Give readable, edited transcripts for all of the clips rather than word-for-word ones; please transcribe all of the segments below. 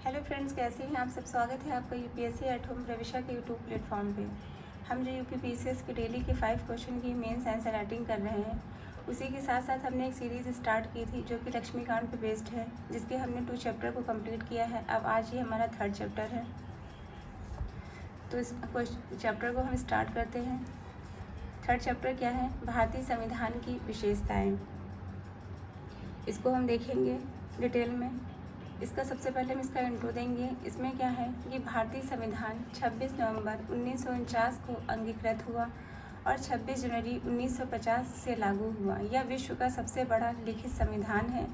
Hello friends, कैसे हैं आप सब। स्वागत है आपका यूपीएससी एट होम प्रविशा के यूट्यूब प्लेटफॉर्म पे। हम जो यूपी पीसीएस के डेली के 5 क्वेश्चन की मेंस आंसर राइटिंग कर रहे हैं, उसी के साथ साथ हमने एक सीरीज़ स्टार्ट की थी जो कि लक्ष्मीकांत पे बेस्ड है, जिसके हमने 2 चैप्टर को कंप्लीट किया है। अब आज ही हमारा 3rd चैप्टर है, तो इस चैप्टर को हम स्टार्ट करते हैं। 3rd चैप्टर क्या है? भारतीय संविधान की विशेषताएँ। इसको हम देखेंगे डिटेल में। इसका सबसे पहले हम इसका इंट्रो देंगे। इसमें क्या है कि भारतीय संविधान 26 नवंबर 1949 को अंगीकृत हुआ और 26 जनवरी 1950 से लागू हुआ। यह विश्व का सबसे बड़ा लिखित संविधान है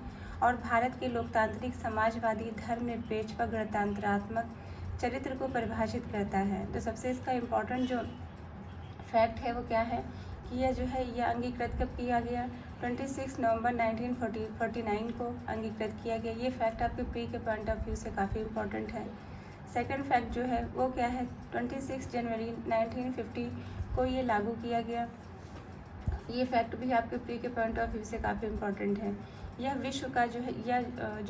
और भारत के लोकतांत्रिक, समाजवादी, धर्मनिरपेक्ष व गणतंत्रात्मक चरित्र को परिभाषित करता है। तो सबसे इसका इम्पोर्टेंट जो फैक्ट है वो क्या है कि यह अंगीकृत कब किया गया? 26 नवंबर 1949 को अंगीकृत किया गया। ये फैक्ट आपके प्री के पॉइंट ऑफ व्यू से काफ़ी इम्पोर्टेंट है। सेकंड फैक्ट जो है वो क्या है? 26 जनवरी 1950 को ये लागू किया गया। ये फैक्ट भी आपके प्री के पॉइंट ऑफ व्यू से काफ़ी इम्पोर्टेंट है। यह विश्व का जो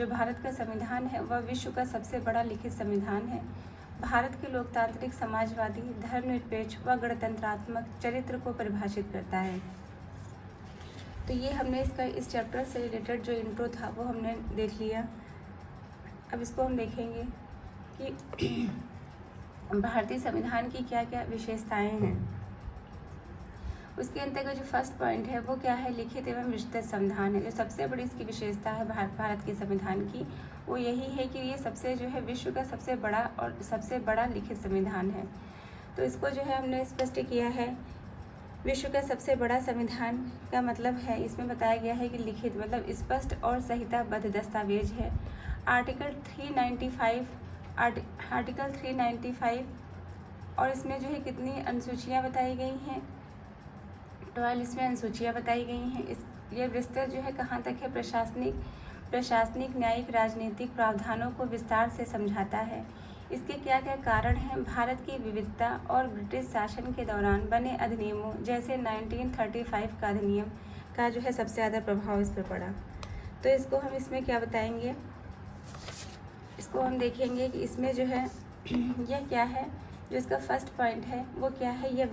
भारत का संविधान है वह विश्व का सबसे बड़ा लिखित संविधान है। भारत के लोकतांत्रिक, समाजवादी, धर्मनिरपेक्ष व गणतंत्रात्मक चरित्र को परिभाषित करता है। तो ये हमने इस चैप्टर से रिलेटेड जो इंट्रो था वो हमने देख लिया। अब इसको हम देखेंगे कि भारतीय संविधान की क्या क्या विशेषताएं हैं। उसके अंतर्गत जो फर्स्ट पॉइंट है वो क्या है? लिखित एवं विस्तृत संविधान है। जो सबसे बड़ी इसकी विशेषता है भारत के संविधान की वो यही है कि ये विश्व का सबसे बड़ा लिखित संविधान है। तो इसको हमने स्पष्ट किया है। विश्व का सबसे बड़ा संविधान का मतलब है, इसमें बताया गया है कि लिखित मतलब स्पष्ट और संहिताबद्ध दस्तावेज है। आर्टिकल 395 और इसमें कितनी अनुसूचियाँ बताई गई हैं? 12 इसमें अनुसूचियाँ बताई गई हैं। यह विस्तार कहाँ तक है? प्रशासनिक, न्यायिक, राजनीतिक प्रावधानों को विस्तार से समझाता है। इसके क्या क्या कारण हैं? भारत की विविधता और ब्रिटिश शासन के दौरान बने अधिनियमों जैसे 1935 का अधिनियम का सबसे ज़्यादा प्रभाव इस पर पड़ा। तो इसमें क्या बताएंगे? इसको हम देखेंगे कि इसमें यह क्या है। जो इसका फर्स्ट पॉइंट है वो क्या है? यह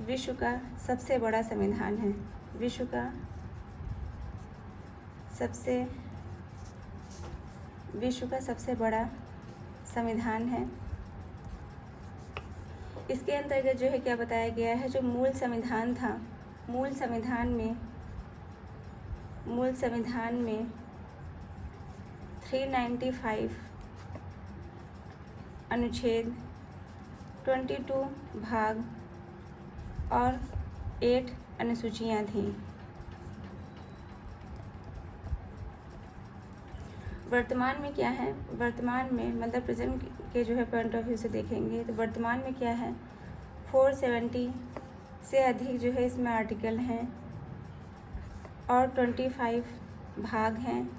विश्व का सबसे बड़ा संविधान है। विश्व का सबसे बड़ा संविधान है। इसके अंतर्गत क्या बताया गया है? जो मूल संविधान था, मूल संविधान में 395 अनुच्छेद, 22 भाग और 8 अनुसूचियाँ थीं। वर्तमान में क्या है? वर्तमान में मतलब प्रेजेंट के पॉइंट ऑफ व्यू से देखेंगे तो वर्तमान में क्या है? 470 से अधिक इसमें आर्टिकल हैं और 25 भाग हैं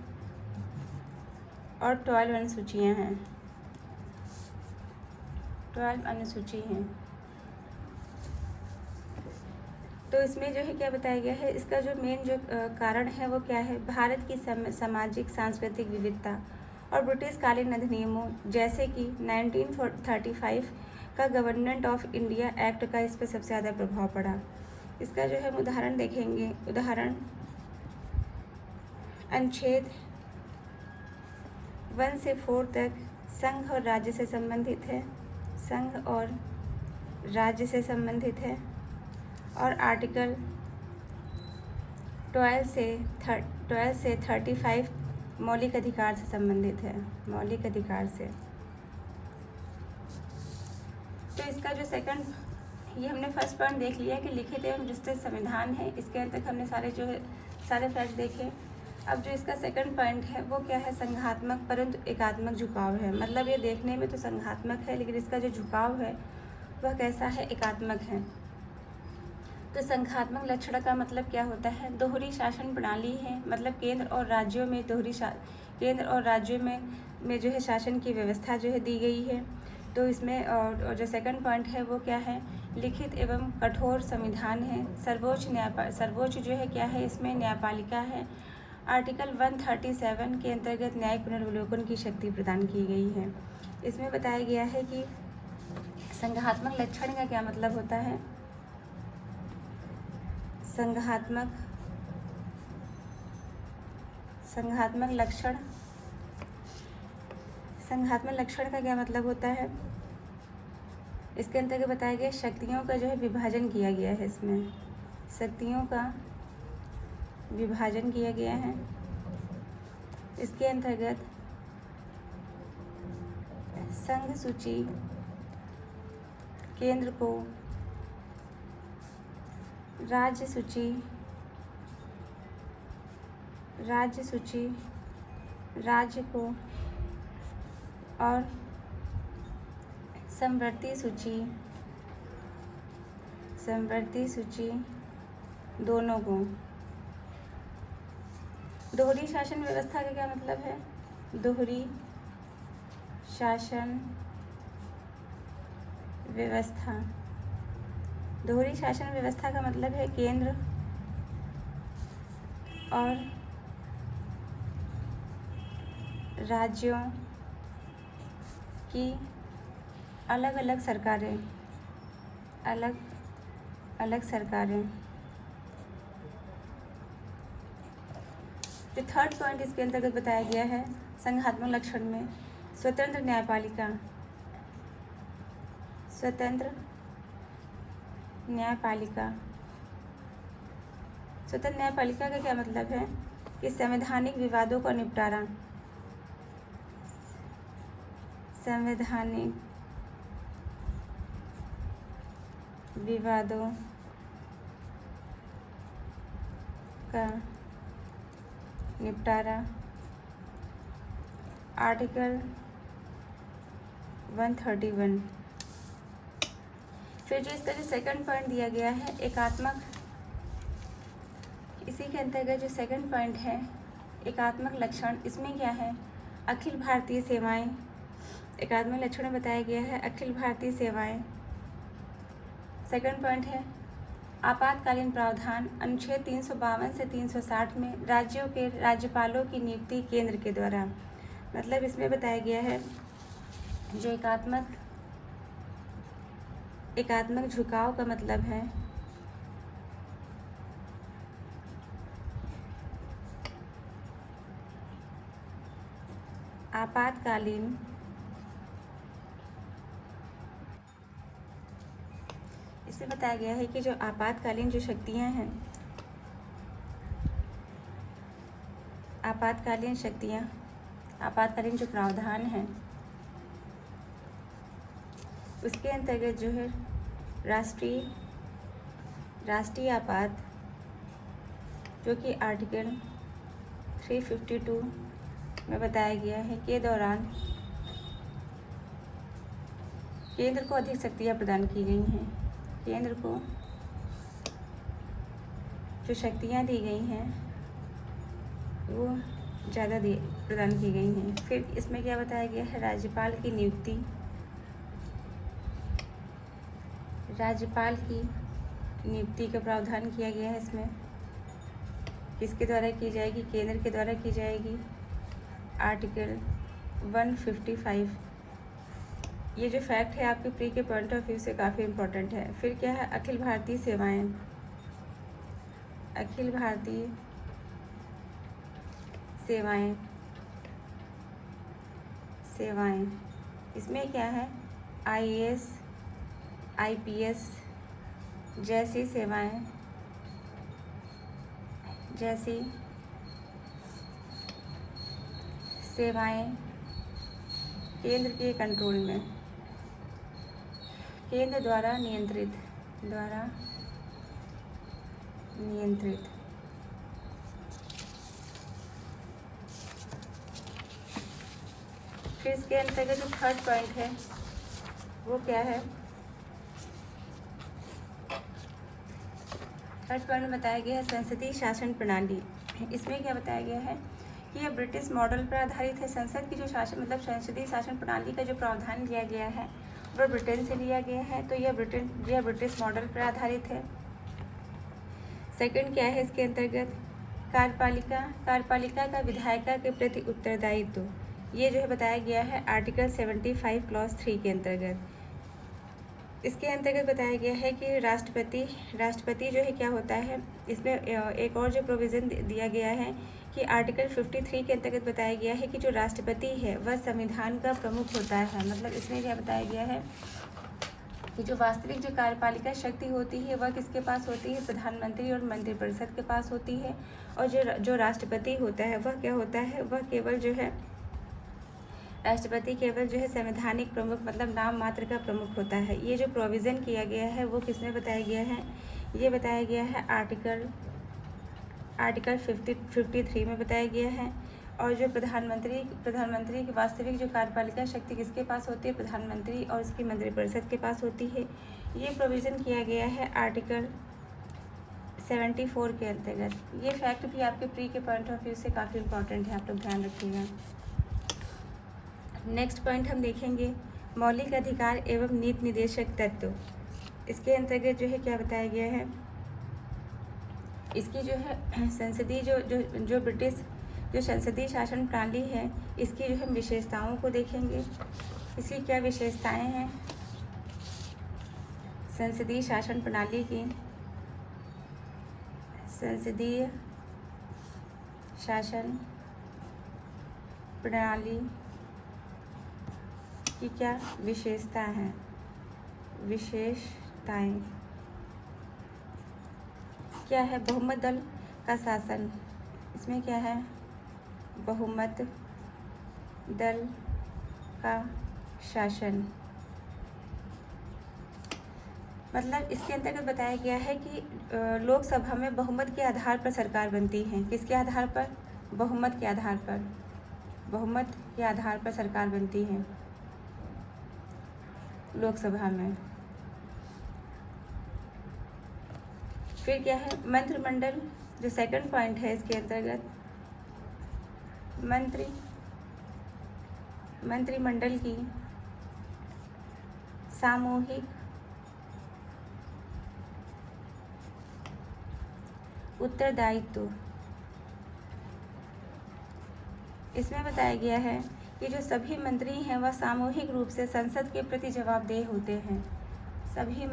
और 12 अनुसूचियाँ हैं। 12 अनुसूची हैं। तो इसमें क्या बताया गया है? इसका जो मेन कारण है वो क्या है? भारत की सामाजिक, सांस्कृतिक विविधता और ब्रिटिशकालीन अधिनियमों जैसे कि 1935 का गवर्नमेंट ऑफ इंडिया एक्ट का इस पर सबसे ज़्यादा प्रभाव पड़ा। इसका हम उदाहरण देखेंगे। उदाहरण अनुच्छेद 1 से 4 तक संघ और राज्य से संबंधित है। संघ और राज्य से संबंधित है। और आर्टिकल 12 से 35 मौलिक अधिकार से संबंधित है। मौलिक अधिकार से। तो इसका ये हमने फर्स्ट पॉइंट देख लिया कि लिखित एवं विस्तृत संविधान है। इसके अंत तक हमने सारे फैक्ट देखे। अब जो इसका सेकंड पॉइंट है वो क्या है? संघात्मक परंतु एकात्मक झुकाव है। मतलब ये देखने में तो संघात्मक है लेकिन इसका जो झुकाव है वह कैसा है? एकात्मक है। तो संघात्मक लक्षण का मतलब क्या होता है? दोहरी शासन प्रणाली है। मतलब केंद्र और राज्यों में शासन की व्यवस्था दी गई है। तो इसमें और जो सेकंड पॉइंट है वो क्या है? लिखित एवं कठोर संविधान है। सर्वोच्च क्या है? इसमें न्यायपालिका है आर्टिकल 137 के अंतर्गत न्यायिक पुनर्वलोकन की शक्ति प्रदान की गई है। इसमें बताया गया है कि संघात्मक लक्षण का क्या मतलब होता है। संघात्मक लक्षण का क्या मतलब होता है। इसके अंतर्गत बताया गया शक्तियों का जो है विभाजन किया गया है। इसमें शक्तियों का विभाजन किया गया है। इसके अंतर्गत संघ सूची केंद्र को राज्य सूची राज्य को और समवर्ती सूची दोनों को। दोहरी शासन व्यवस्था का क्या मतलब है। दोहरी शासन व्यवस्था का मतलब है केंद्र और राज्यों की अलग अलग सरकारें जो थर्ड पॉइंट इसके अंतर्गत बताया गया है संघात्मक लक्षण में स्वतंत्र न्यायपालिका स्वतंत्र न्यायपालिका का क्या मतलब है कि संवैधानिक विवादों का निपटारा आर्टिकल 131। फिर जो इसका जो सेकंड पॉइंट दिया गया है एकात्मक, इसी के अंतर्गत जो सेकंड पॉइंट है एकात्मक लक्षण, इसमें क्या है अखिल भारतीय सेवाएं। एकात्मक लक्षण में बताया गया है अखिल भारतीय सेवाएं। सेकंड पॉइंट है आपातकालीन प्रावधान। अनुच्छेद 352 से 360 में राज्यों के राज्यपालों की नियुक्ति केंद्र के द्वारा। मतलब इसमें बताया गया है जो एकात्मक झुकाव का मतलब है आपातकालीन इसमें बताया गया है कि जो आपातकालीन जो शक्तियां हैं, आपातकालीन जो प्रावधान हैं उसके अंतर्गत जो है राष्ट्रीय आपात जो कि आर्टिकल 352 में बताया गया है के दौरान केंद्र को अधिक शक्तियाँ प्रदान की गई हैं। केंद्र को जो शक्तियाँ दी गई हैं वो ज़्यादा प्रदान की गई हैं। फिर इसमें क्या बताया गया है राज्यपाल की नियुक्ति का प्रावधान किया गया है। इसमें किसके द्वारा की जाएगी, केंद्र के द्वारा की जाएगी। आर्टिकल 155। ये जो फैक्ट है आपके प्री के पॉइंट ऑफ व्यू से काफ़ी इम्पोर्टेंट है। फिर क्या है अखिल भारतीय सेवाएं। इसमें क्या है IAS IPS जैसी सेवाएं केंद्र के कंट्रोल में, केंद्र द्वारा नियंत्रित। फिर इसके अंतर्गत जो थर्ड पॉइंट है वो क्या है, थर्ड पॉइंट में बताया गया है संसदीय शासन प्रणाली। इसमें क्या बताया गया है कि यह ब्रिटिश मॉडल पर आधारित है। संसद की जो शासन मतलब संसदीय शासन प्रणाली का जो प्रावधान लिया गया है वह ब्रिटेन से लिया गया है, तो यह ब्रिटिश मॉडल पर आधारित है। सेकंड क्या है इसके अंतर्गत कार्यपालिका का विधायिका के प्रति उत्तरदायित्व, ये जो है बताया गया है आर्टिकल 75 क्लॉज 3 के अंतर्गत। इसके अंतर्गत बताया गया है कि राष्ट्रपति जो है क्या होता है, इसमें एक और जो प्रोविज़न दिया गया है कि आर्टिकल 53 के अंतर्गत बताया गया है कि जो राष्ट्रपति है वह संविधान का प्रमुख होता है। मतलब इसमें क्या बताया गया है कि जो वास्तविक जो कार्यपालिका शक्ति होती है वह किसके पास होती है, प्रधानमंत्री और मंत्रिपरिषद के पास होती है। और जो राष्ट्रपति होता है वह क्या होता है, वह केवल जो है राष्ट्रपति केवल जो है संवैधानिक प्रमुख मतलब नाम मात्र का प्रमुख होता है। ये जो प्रोविज़न किया गया है वो किसमें बताया गया है, ये बताया गया है आर्टिकल 53 में बताया गया है। और जो प्रधानमंत्री की वास्तविक जो कार्यपालिका शक्ति किसके पास होती है, प्रधानमंत्री और उसकी मंत्रिपरिषद के पास होती है। ये प्रोविज़न किया गया है आर्टिकल 74 के अंतर्गत। ये फैक्ट भी आपके प्री के पॉइंट ऑफ व्यू से काफ़ी इंपॉर्टेंट है, आप लोग ध्यान रखिएगा। नेक्स्ट पॉइंट हम देखेंगे मौलिक अधिकार एवं नीति निर्देशक तत्व। इसके अंतर्गत जो है क्या बताया गया है, इसकी जो है संसदीय जो ब्रिटिश जो संसदीय शासन प्रणाली है इसकी जो हम विशेषताओं को देखेंगे। इसकी क्या विशेषताएं हैं संसदीय शासन प्रणाली की, संसदीय शासन प्रणाली की क्या विशेषता है, विशेषताएं क्या है, बहुमत दल का शासन। इसमें क्या है, बहुमत दल का शासन। मतलब इसके अंतर्गत बताया गया है कि लोकसभा में बहुमत के आधार पर सरकार बनती है। किसके आधार पर, बहुमत के आधार पर, बहुमत के आधार पर सरकार बनती है लोकसभा में। फिर क्या है, मंत्रिमंडल जो सेकंड पॉइंट है इसके अंतर्गत मंत्रिमंडल की सामूहिक उत्तरदायित्व। इसमें बताया गया है कि जो सभी मंत्री हैं वह सामूहिक रूप से संसद के प्रति जवाबदेह होते हैं। सभी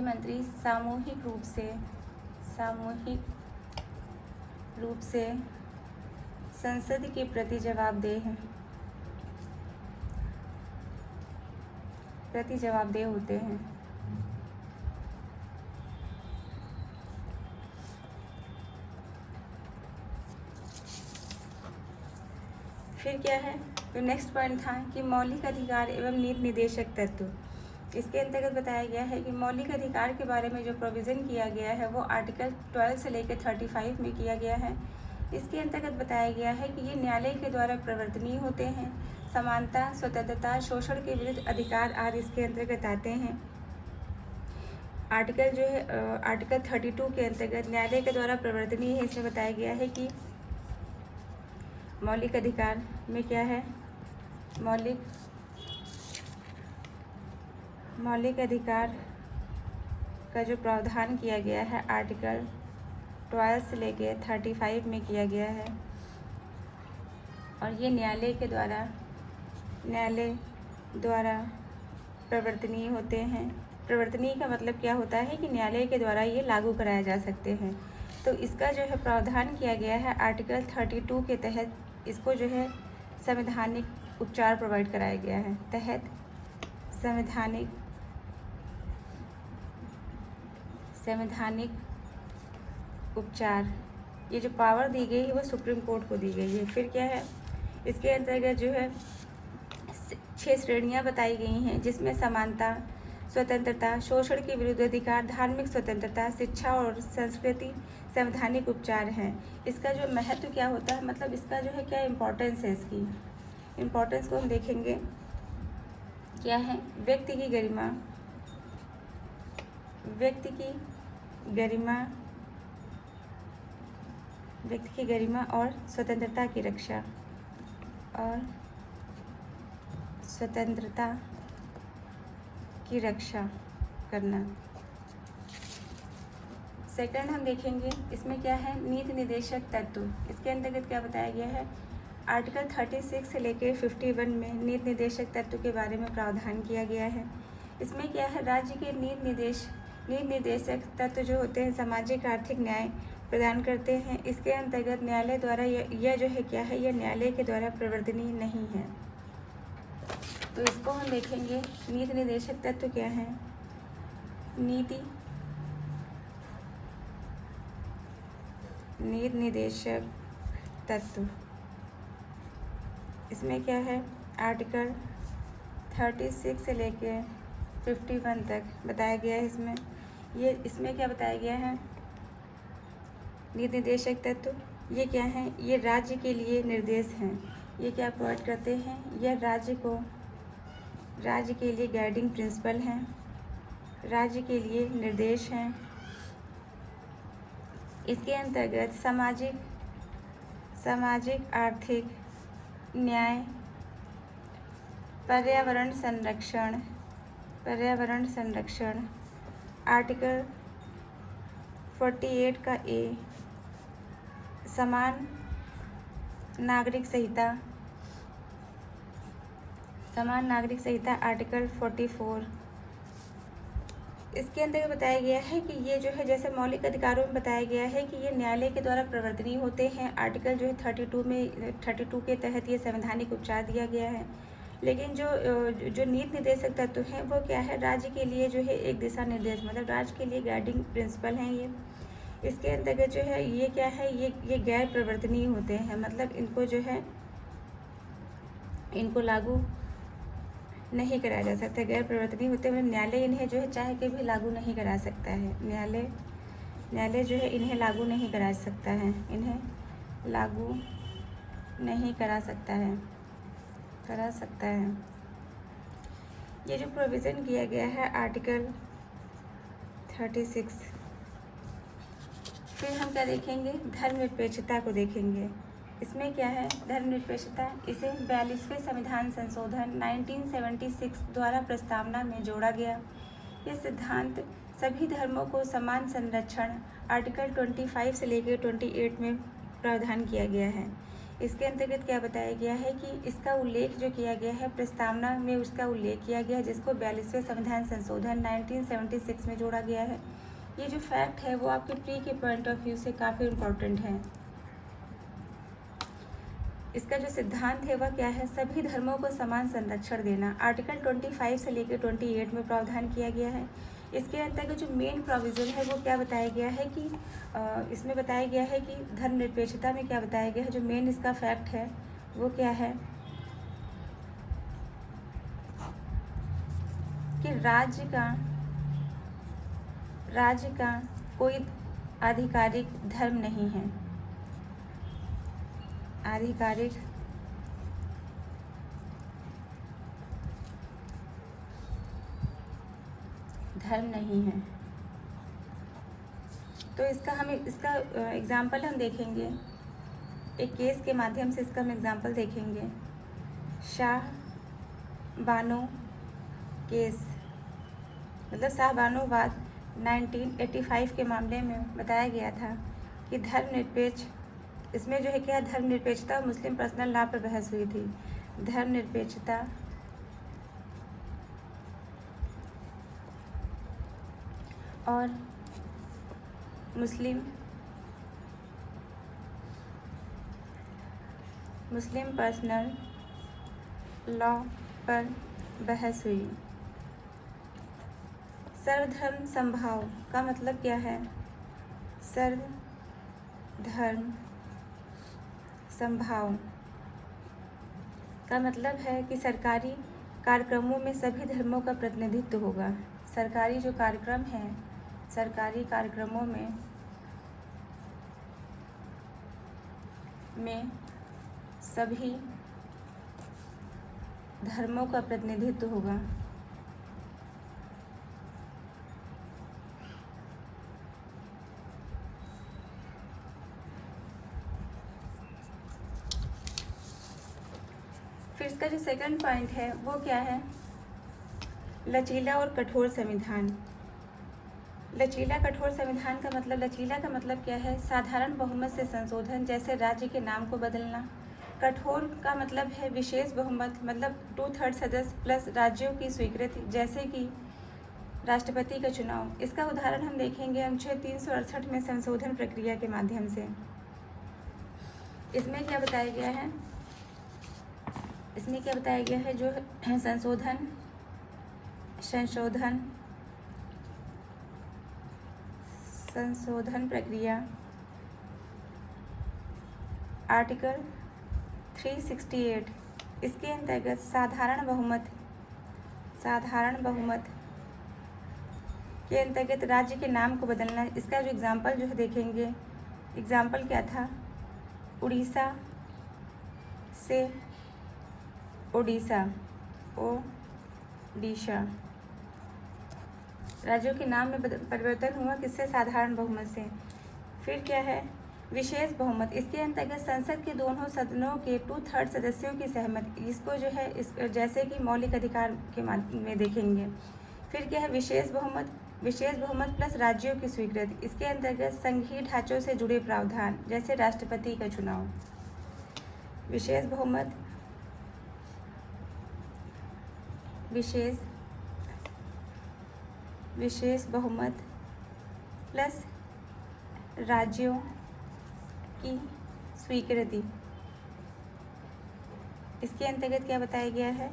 मंत्री सामूहिक रूप से संसद के प्रति जवाबदेह होते हैं। फिर क्या है, तो नेक्स्ट पॉइंट था कि मौलिक अधिकार एवं नीति निर्देशक तत्व। इसके अंतर्गत बताया गया है कि मौलिक अधिकार के बारे में जो प्रोविज़न किया गया है वो आर्टिकल 12 से लेकर 35 में किया गया है। इसके अंतर्गत बताया गया है कि ये न्यायालय के द्वारा प्रवर्तनीय होते हैं। समानता, स्वतंत्रता, शोषण के विरुद्ध अधिकार आदि इसके अंतर्गत आते हैं। आर्टिकल जो है आर्टिकल 32 के अंतर्गत न्यायालय के द्वारा प्रवर्तनीय है। इसमें बताया गया है कि मौलिक अधिकार में क्या है, मौलिक अधिकार का जो प्रावधान किया गया है आर्टिकल 12 से लेके 35 में किया गया है। और ये न्यायालय द्वारा प्रवर्तनीय होते हैं। प्रवर्तनीय का मतलब क्या होता है कि न्यायालय के द्वारा ये लागू कराया जा सकते हैं। तो इसका जो है प्रावधान किया गया है आर्टिकल 32 के तहत। इसको जो है संवैधानिक उपचार प्रोवाइड कराया गया है। तहत संवैधानिक उपचार, ये जो पावर दी गई है वो सुप्रीम कोर्ट को दी गई है। फिर क्या है, इसके अंतर्गत जो है 6 श्रेणियां बताई गई हैं, जिसमें समानता, स्वतंत्रता, शोषण के विरुद्ध अधिकार, धार्मिक स्वतंत्रता, शिक्षा और संस्कृति संवैधानिक उपचार हैं। इसका जो महत्व क्या होता है, मतलब इसका जो है क्या इम्पोर्टेंस है, इसकी इम्पोर्टेंस को हम देखेंगे। क्या है, व्यक्ति की गरिमा और स्वतंत्रता की रक्षा करना। सेकंड हम देखेंगे इसमें क्या है, नीति निर्देशक तत्व। इसके अंतर्गत क्या बताया गया है, आर्टिकल 36 से लेकर 51 में नीति निर्देशक तत्व के बारे में प्रावधान किया गया है। इसमें क्या है, राज्य के नीति निर्देशक तत्व जो होते हैं सामाजिक आर्थिक न्याय प्रदान करते हैं। इसके अंतर्गत न्यायालय द्वारा यह जो है क्या है, यह न्यायालय के द्वारा प्रवर्तनीय नहीं है। तो इसको हम देखेंगे, नीति निर्देशक तत्व क्या है, नीति निर्देशक तत्व। इसमें क्या है, आर्टिकल 36 से लेके 51 तक बताया गया है। इसमें क्या बताया गया है, नीति निर्देशक तत्व ये क्या है, ये राज्य के लिए निर्देश हैं। ये क्या प्रोवाइड करते हैं, यह राज्य के लिए गाइडिंग प्रिंसिपल हैं, राज्य के लिए निर्देश हैं। इसके अंतर्गत सामाजिक आर्थिक न्याय, पर्यावरण संरक्षण, आर्टिकल 48 का ए, समान नागरिक संहिता आर्टिकल 44। इसके अंदर बताया गया है कि ये जो है, जैसे मौलिक अधिकारों में बताया गया है कि ये न्यायालय के द्वारा प्रवर्तनीय होते हैं। आर्टिकल जो है 32 के तहत ये संवैधानिक उपचार दिया गया है। लेकिन जो नीति निर्देशक तत्व हैं वो क्या है, राज्य के लिए जो है एक दिशा निर्देश, मतलब राज्य के लिए गाइडिंग प्रिंसिपल हैं ये। इसके अंतर्गत जो है ये क्या है, ये गैर प्रवर्तनीय होते हैं, मतलब इनको जो है इनको लागू नहीं कराया जा सकता। गैर प्रवर्तनीय होते हुए न्यायालय इन्हें जो है चाहे के भी लागू नहीं करा सकता है। न्यायालय जो है इन्हें लागू नहीं करा सकता है, इन्हें लागू नहीं करा सकता है। ये जो प्रोविज़न किया गया है आर्टिकल 36। फिर हम क्या देखेंगे, धर्मनिरपेक्षता को देखेंगे। इसमें क्या है, धर्मनिरपेक्षता, इसे 42वें संविधान संशोधन 1976 द्वारा प्रस्तावना में जोड़ा गया। यह सिद्धांत सभी धर्मों को समान संरक्षण आर्टिकल 25 से लेकर 28 में प्रावधान किया गया है। इसके अंतर्गत क्या बताया गया है कि इसका उल्लेख जो किया गया है प्रस्तावना में, उसका उल्लेख किया गया है, जिसको 42वें संविधान संशोधन 1976 में जोड़ा गया है। ये जो फैक्ट है वो आपके प्री के पॉइंट ऑफ व्यू से काफ़ी इम्पोर्टेंट है। इसका जो सिद्धांत है वह क्या है, सभी धर्मों को समान संरक्षण देना। आर्टिकल 25 से लेकर 28 में प्रावधान किया गया है। इसके अंतर्गत जो मेन प्रोविज़न है वो क्या बताया गया है कि इसमें बताया गया है कि धर्मनिरपेक्षता में क्या बताया गया है, जो मेन इसका फैक्ट है वो क्या है कि राज्य का कोई आधिकारिक धर्म नहीं है। आधिकारिक धर्म नहीं है। तो इसका एग्जाम्पल हम देखेंगे, एक केस के माध्यम से इसका हम एग्जाम्पल देखेंगे। शाह बानो केस, मतलब शाह बानो वाद 1985 के मामले में बताया गया था कि धर्मनिरपेक्ष, इसमें जो है क्या, धर्मनिरपेक्षता और मुस्लिम पर्सनल लॉ पर बहस हुई थी। धर्मनिरपेक्षता और मुस्लिम पर्सनल लॉ पर बहस हुई। सर्वधर्म समभाव का मतलब क्या है, सर्वधर्म समभाव का मतलब है कि सरकारी कार्यक्रमों में सभी धर्मों का प्रतिनिधित्व होगा। सरकारी जो कार्यक्रम हैं, सरकारी कार्यक्रमों में सभी धर्मों का प्रतिनिधित्व होगा। फिर इसका जो सेकंड पॉइंट है वो क्या है, लचीला और कठोर संविधान। लचीला कठोर संविधान का मतलब, लचीला का मतलब क्या है? साधारण बहुमत से संशोधन, जैसे राज्य के नाम को बदलना। कठोर का मतलब है विशेष बहुमत, मतलब 2/3 सदस्य प्लस राज्यों की स्वीकृति, जैसे कि राष्ट्रपति का चुनाव। इसका उदाहरण हम देखेंगे अनुच्छेद 368 में संशोधन प्रक्रिया के माध्यम से। इसमें क्या बताया गया है? इसमें क्या बताया गया है? जो संशोधन प्रक्रिया आर्टिकल 368, इसके अंतर्गत साधारण बहुमत के अंतर्गत राज्य के नाम को बदलना। इसका जो एग्जाम्पल जो है देखेंगे, एग्जाम्पल क्या था? उड़ीसा से ओडिशा, राज्यों के नाम में परिवर्तन हुआ, किससे? साधारण बहुमत से। फिर क्या है? विशेष बहुमत, इसके अंतर्गत संसद के दोनों सदनों के 2/3 सदस्यों की सहमति। इसको जो है जैसे कि मौलिक अधिकार के में देखेंगे। फिर क्या है? विशेष बहुमत प्लस राज्यों की स्वीकृति। इसके अंतर्गत संघीय ढांचों से जुड़े प्रावधान, जैसे राष्ट्रपति का चुनाव। विशेष बहुमत प्लस राज्यों की स्वीकृति। इसके अंतर्गत क्या बताया गया है?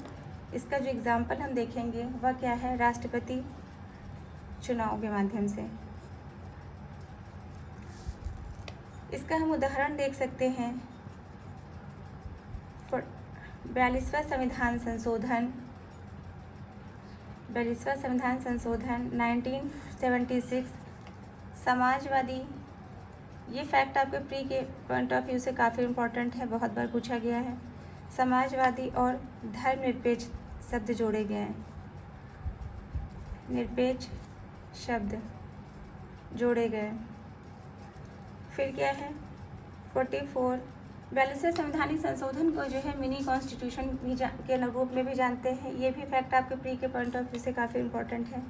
इसका जो एग्जाम्पल हम देखेंगे वह क्या है? राष्ट्रपति चुनाव के माध्यम से। इसका हम उदाहरण देख सकते हैं 42वां संविधान संशोधन 1976। समाजवादी, ये फैक्ट आपके प्री के पॉइंट ऑफ व्यू से काफ़ी इम्पोर्टेंट है, बहुत बार पूछा गया है। समाजवादी और धर्मनिरपेक्ष शब्द जोड़े गए हैं, निरपेक्ष शब्द जोड़े गए। फिर क्या है? 42वें संवैधानिक संशोधन को जो है मिनी कॉन्स्टिट्यूशन भी के रूप में भी जानते हैं। ये भी फैक्ट आपके प्री के पॉइंट ऑफ व्यू से काफ़ी इम्पोर्टेंट है।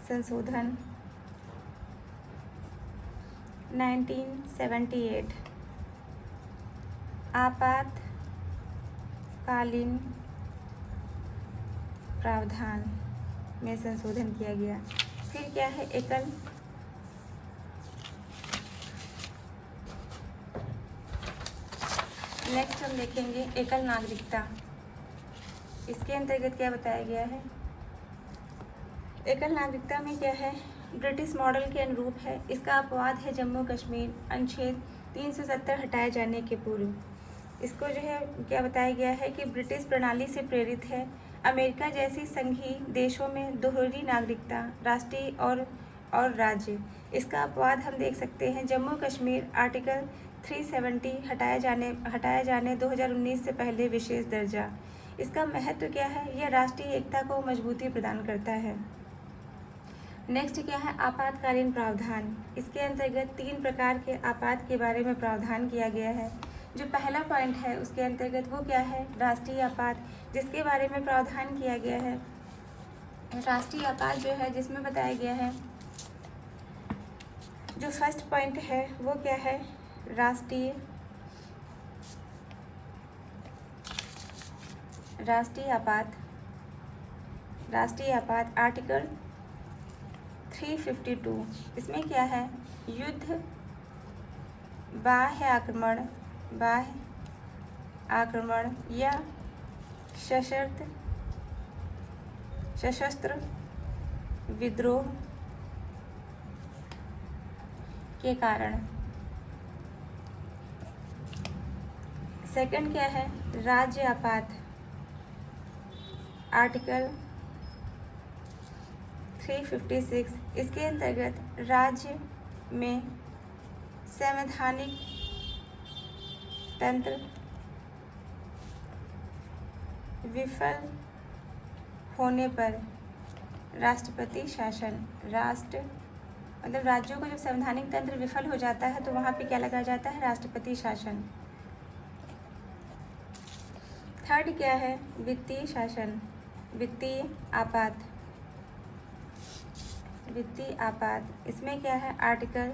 संशोधन 1978 आपातकालीन प्रावधान में संशोधन किया गया। फिर क्या है? एकल नेक्स्ट हम देखेंगे एकल नागरिकता। इसके अंतर्गत क्या बताया गया है? एकल नागरिकता में क्या है? ब्रिटिश मॉडल के अनुरूप है। इसका अपवाद है जम्मू कश्मीर, अनुच्छेद 370 हटाए जाने के पूर्व। इसको जो है क्या बताया गया है कि ब्रिटिश प्रणाली से प्रेरित है। अमेरिका जैसी संघीय देशों में दोहरी नागरिकता, राष्ट्रीय और राज्य। इसका अपवाद हम देख सकते हैं जम्मू कश्मीर, आर्टिकल 370 हटाया जाने 2019 से पहले विशेष दर्जा। इसका महत्व क्या है? यह राष्ट्रीय एकता को मजबूती प्रदान करता है। नेक्स्ट क्या है? आपातकालीन प्रावधान। इसके अंतर्गत 3 प्रकार के आपात के बारे में प्रावधान किया गया है। जो पहला पॉइंट है उसके अंतर्गत वो क्या है? राष्ट्रीय आपात, जिसके बारे में प्रावधान किया गया है। राष्ट्रीय आपात जो है जिसमें बताया गया है, जो फर्स्ट पॉइंट है वो क्या है? राष्ट्रीय आपात आर्टिकल 352। इसमें क्या है? युद्ध, बाह्य आक्रमण या सशस्त्र विद्रोह के कारण। सेकंड क्या है? राज्य आपात आर्टिकल 356। इसके अंतर्गत राज्य में संवैधानिक तंत्र विफल होने पर राष्ट्रपति शासन, मतलब राज्यों का जब संवैधानिक तंत्र विफल हो जाता है तो वहाँ पे क्या लगाया जाता है? राष्ट्रपति शासन। थर्ड क्या है? वित्तीय आपात वित्तीय आपात, इसमें क्या है आर्टिकल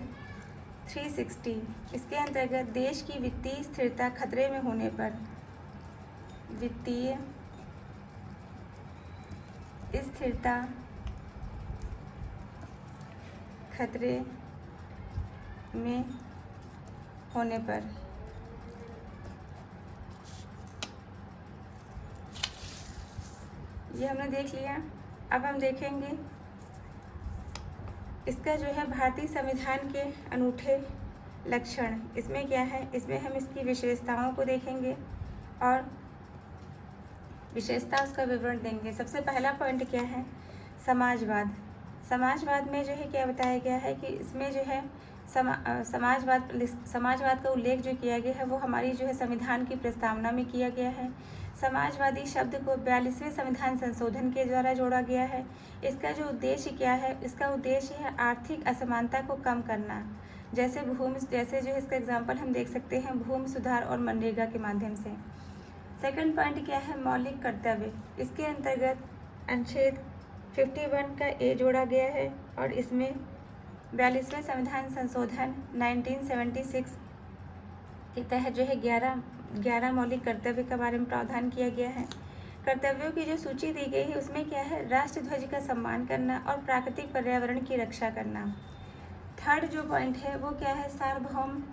360, इसके अंतर्गत देश की वित्तीय स्थिरता खतरे में होने पर वित्तीय स्थिरता खतरे में होने पर ये हमने देख लिया। अब हम देखेंगे इसका जो है भारतीय संविधान के अनूठे लक्षण, इसमें क्या है, इसमें हम इसकी विशेषताओं को देखेंगे और विशेषता उसका विवरण देंगे। सबसे पहला पॉइंट क्या है, समाजवाद। समाजवाद में जो है क्या बताया गया है कि इसमें जो है समाजवाद का उल्लेख जो किया गया है वो हमारी जो है संविधान की प्रस्तावना में किया गया है। समाजवादी शब्द को 42वें संविधान संशोधन के द्वारा जोड़ा गया है। इसका जो उद्देश्य क्या है, इसका उद्देश्य है आर्थिक असमानता को कम करना। जैसे जो इसका एग्जाम्पल हम देख सकते हैं भूमि सुधार और मनरेगा के माध्यम से। सेकंड पॉइंट क्या है, मौलिक कर्तव्य। इसके अंतर्गत अनुच्छेद 51 का ए जोड़ा गया है और इसमें 42वें संविधान संशोधन 1976 के तहत जो है 11 मौलिक कर्तव्य के बारे में प्रावधान किया गया है। कर्तव्यों की जो सूची दी गई है उसमें क्या है, राष्ट्र ध्वज का सम्मान करना और प्राकृतिक पर्यावरण की रक्षा करना। थर्ड जो पॉइंट है वो क्या है, सार्वभौम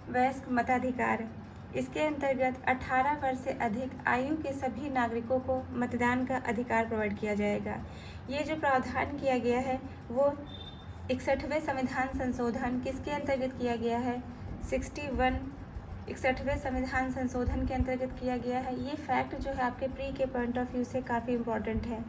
वयस्क मताधिकार। इसके अंतर्गत 18 वर्ष से अधिक आयु के सभी नागरिकों को मतदान का अधिकार प्रोवाइड किया जाएगा। ये जो प्रावधान किया गया है वो 61वें संविधान संशोधन किसके अंतर्गत किया गया है, 61वें संविधान संशोधन के अंतर्गत किया गया है। ये फैक्ट जो है आपके प्री के पॉइंट ऑफ व्यू से काफ़ी इम्पोर्टेंट है।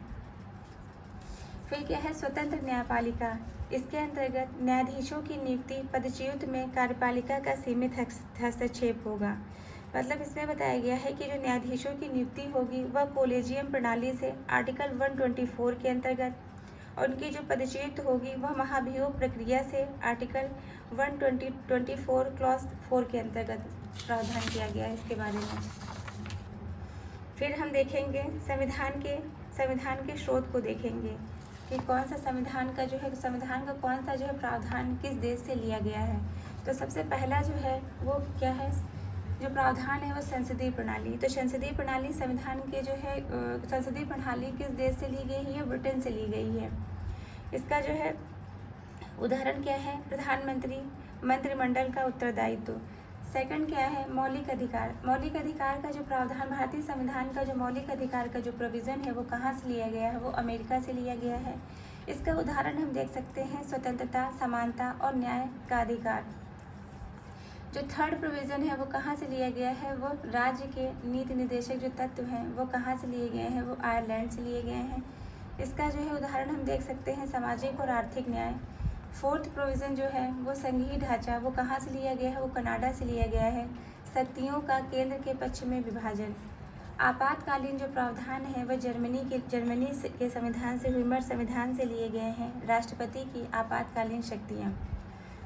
फिर क्या है, स्वतंत्र न्यायपालिका। इसके अंतर्गत न्यायाधीशों की नियुक्ति पदच्युत में कार्यपालिका का सीमित हस्तक्षेप होगा। मतलब इसमें बताया गया है कि जो न्यायाधीशों की नियुक्ति होगी वह कोलेजियम प्रणाली से आर्टिकल 124 के अंतर्गत, और उनकी जो पदच्युत होगी वह महाभियोग प्रक्रिया से आर्टिकल 124 क्लॉज 4 के अंतर्गत प्रावधान किया गया है इसके बारे में। फिर हम देखेंगे संविधान के स्रोत को देखेंगे कि कौन सा संविधान का कौन सा जो है प्रावधान किस देश से लिया गया है। तो सबसे पहला जो है वो क्या है, जो प्रावधान है वो संसदीय प्रणाली। तो संसदीय प्रणाली संविधान के जो है संसदीय प्रणाली किस देश से ली गई है, ब्रिटेन से ली गई है। इसका जो है उदाहरण क्या है, प्रधानमंत्री मंत्रिमंडल का उत्तरदायित्व। सेकंड क्या है, मौलिक अधिकार। मौलिक अधिकार का जो प्रावधान, भारतीय संविधान का जो मौलिक अधिकार का जो प्रोविज़न है वो कहाँ से लिया गया है, वो अमेरिका से लिया गया है। इसका उदाहरण हम देख सकते हैं स्वतंत्रता, समानता और न्याय का अधिकार। जो थर्ड प्रोविज़न है वो कहाँ से लिया गया है, वो राज्य के नीति निर्देशक जो तत्व हैं वो कहाँ से लिए गए हैं, वो आयरलैंड से लिए गए हैं। इसका जो है उदाहरण हम देख सकते हैं सामाजिक और आर्थिक न्याय। फोर्थ प्रोविज़न जो है वो संघीय ढांचा, वो कहाँ से लिया गया है, वो कनाडा से लिया गया है। शक्तियों का केंद्र के पक्ष में विभाजन। आपातकालीन जो प्रावधान है वह जर्मनी के संविधान से विमर संविधान से लिए गए हैं, राष्ट्रपति की आपातकालीन शक्तियाँ।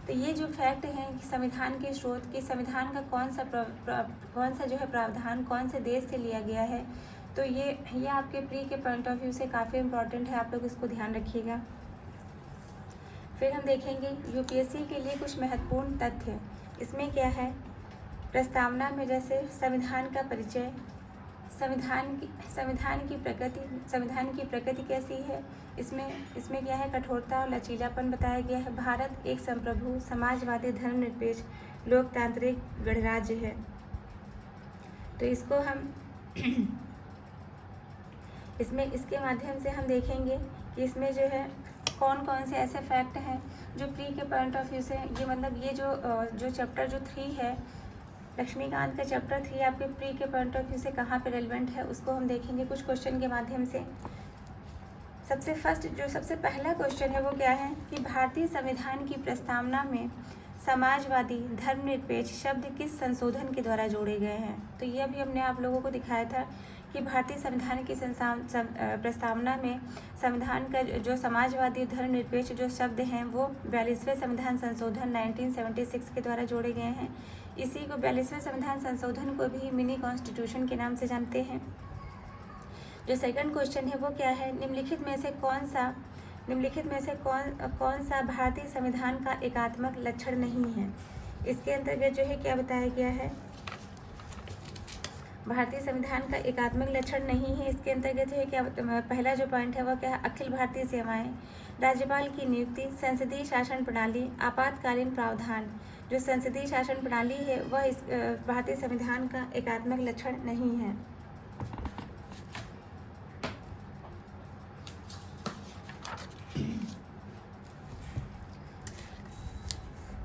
तो ये जो फैक्ट हैं कि संविधान के स्रोत कि संविधान का कौन सा जो है प्रावधान कौन से देश से लिया गया है, तो ये आपके प्री के पॉइंट ऑफ व्यू से काफ़ी इम्पोर्टेंट है, आप लोग इसको ध्यान रखिएगा। फिर हम देखेंगे यूपीएससी के लिए कुछ महत्वपूर्ण तथ्य। इसमें क्या है, प्रस्तावना में जैसे संविधान का परिचय, संविधान की प्रकृति कैसी है, इसमें क्या है, कठोरता और लचीलापन बताया गया है। भारत एक संप्रभु समाजवादी धर्मनिरपेक्ष लोकतांत्रिक गणराज्य है। तो इसको हम इसके माध्यम से हम देखेंगे कि इसमें जो है कौन कौन से ऐसे फैक्ट हैं जो प्री के पॉइंट ऑफ व्यू से, ये मतलब ये जो चैप्टर जो 3 है लक्ष्मीकांत का चैप्टर 3 आपके प्री के पॉइंट ऑफ व्यू से कहाँ पे रेलेवेंट है उसको हम देखेंगे कुछ क्वेश्चन के माध्यम से। सबसे पहला क्वेश्चन है वो क्या है कि भारतीय संविधान की प्रस्तावना में समाजवादी धर्मनिरपेक्ष शब्द किस संशोधन के द्वारा जोड़े गए हैं। तो ये अभी हमने आप लोगों को दिखाया था कि भारतीय संविधान की प्रस्तावना में संविधान का जो समाजवादी धर्मनिरपेक्ष जो शब्द हैं वो 42वें संविधान संशोधन 1976 के द्वारा जोड़े गए हैं। इसी को 42वें संविधान संशोधन को भी मिनी कॉन्स्टिट्यूशन के नाम से जानते हैं। जो सेकंड क्वेश्चन है वो क्या है, निम्नलिखित में से कौन सा निम्नलिखित में से कौन सा भारतीय संविधान का एकात्मक लक्षण नहीं है? इसके अंतर्गत जो है क्या बताया गया है, भारतीय संविधान का एकात्मक लक्षण नहीं है। इसके अंतर्गत जो है क्या, पहला जो पॉइंट है वह क्या है, अखिल भारतीय सेवाएं, राज्यपाल की नियुक्ति, संसदीय शासन प्रणाली, आपातकालीन प्रावधान। जो संसदीय शासन प्रणाली है वह इस भारतीय संविधान का एकात्मक लक्षण नहीं है।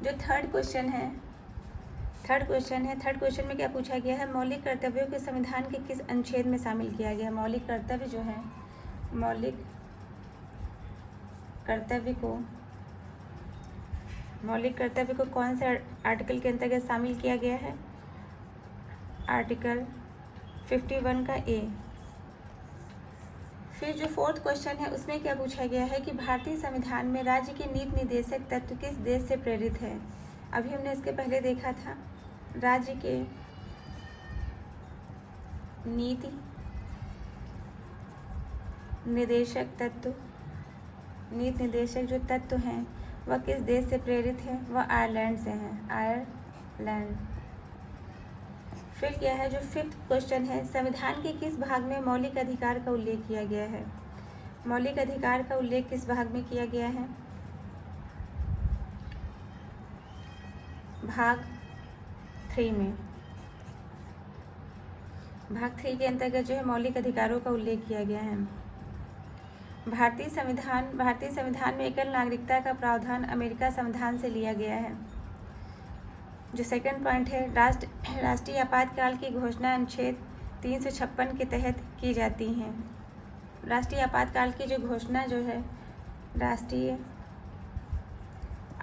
जो थर्ड क्वेश्चन में क्या पूछा गया है, मौलिक कर्तव्यों के संविधान के किस अनुच्छेद में शामिल किया गया है? मौलिक कर्तव्य जो है, मौलिक कर्तव्य को कौन से आर्टिकल के अंतर्गत शामिल किया गया है? आर्टिकल 51 का ए। फिर जो फोर्थ क्वेश्चन है उसमें क्या पूछा गया है कि भारतीय संविधान में राज्य के नीति निर्देशक तत्व किस देश से प्रेरित है? अभी हमने इसके पहले देखा था, राज्य के नीति निर्देशक जो तत्व हैं वह किस देश से प्रेरित है? वह आयरलैंड से हैं, आयरलैंड। फिर क्या है, जो फिफ्थ क्वेश्चन है, संविधान के किस भाग में मौलिक अधिकार का उल्लेख किया गया है? मौलिक अधिकार का उल्लेख किस भाग में किया गया है? भाग 3 में। भाग 3 के अंतर्गत जो है मौलिक अधिकारों का उल्लेख किया गया है। भारतीय संविधान में एकल नागरिकता का प्रावधान अमेरिका संविधान से लिया गया है। जो सेकंड पॉइंट है, राष्ट्रीय आपातकाल की घोषणा अनुच्छेद 356 के तहत की जाती है। राष्ट्रीय आपातकाल की जो घोषणा जो है, राष्ट्रीय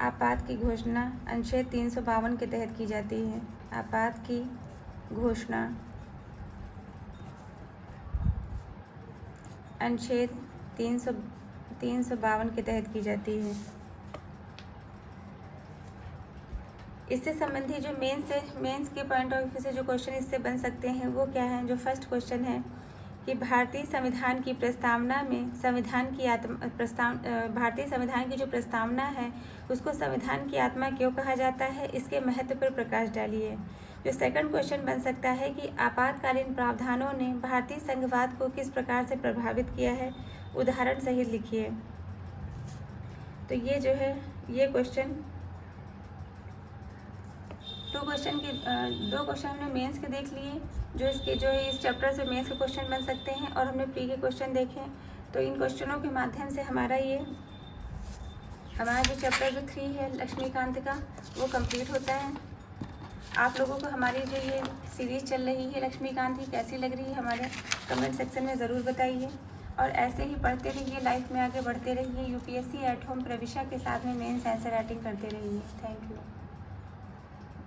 आपात की घोषणा अनुच्छेद 352 के तहत की जाती है। आपात की घोषणा अनुच्छेद 352 के तहत की जाती है। इससे संबंधी जो मेंस के पॉइंट ऑफ व्यू से जो क्वेश्चन इससे बन सकते हैं वो क्या है? जो फर्स्ट क्वेश्चन है कि भारतीय संविधान की प्रस्तावना में भारतीय संविधान की जो प्रस्तावना है उसको संविधान की आत्मा क्यों कहा जाता है? इसके महत्व पर प्रकाश डालिए। जो सेकंड क्वेश्चन बन सकता है कि आपातकालीन प्रावधानों ने भारतीय संघवाद को किस प्रकार से प्रभावित किया है? उदाहरण सहित लिखिए। तो ये जो है ये क्वेश्चन दो क्वेश्चन हमने मेंस के देख लिए, जो इस चैप्टर से मेंस के क्वेश्चन बन सकते हैं, और हमने प्री के क्वेश्चन देखे। तो इन क्वेश्चनों के माध्यम से हमारा जो चैप्टर जो 3 है लक्ष्मीकांत का वो कंप्लीट होता है। आप लोगों को हमारी जो ये सीरीज़ चल रही है लक्ष्मीकांत की कैसी लग रही है हमारे कमेंट सेक्शन में ज़रूर बताइए, और ऐसे ही पढ़ते रहिए, लाइफ में आगे बढ़ते रहिए। यूपीएससी एट होम प्रविशा के साथ में मेंस आंसर राइटिंग करते रहिए। Thank you.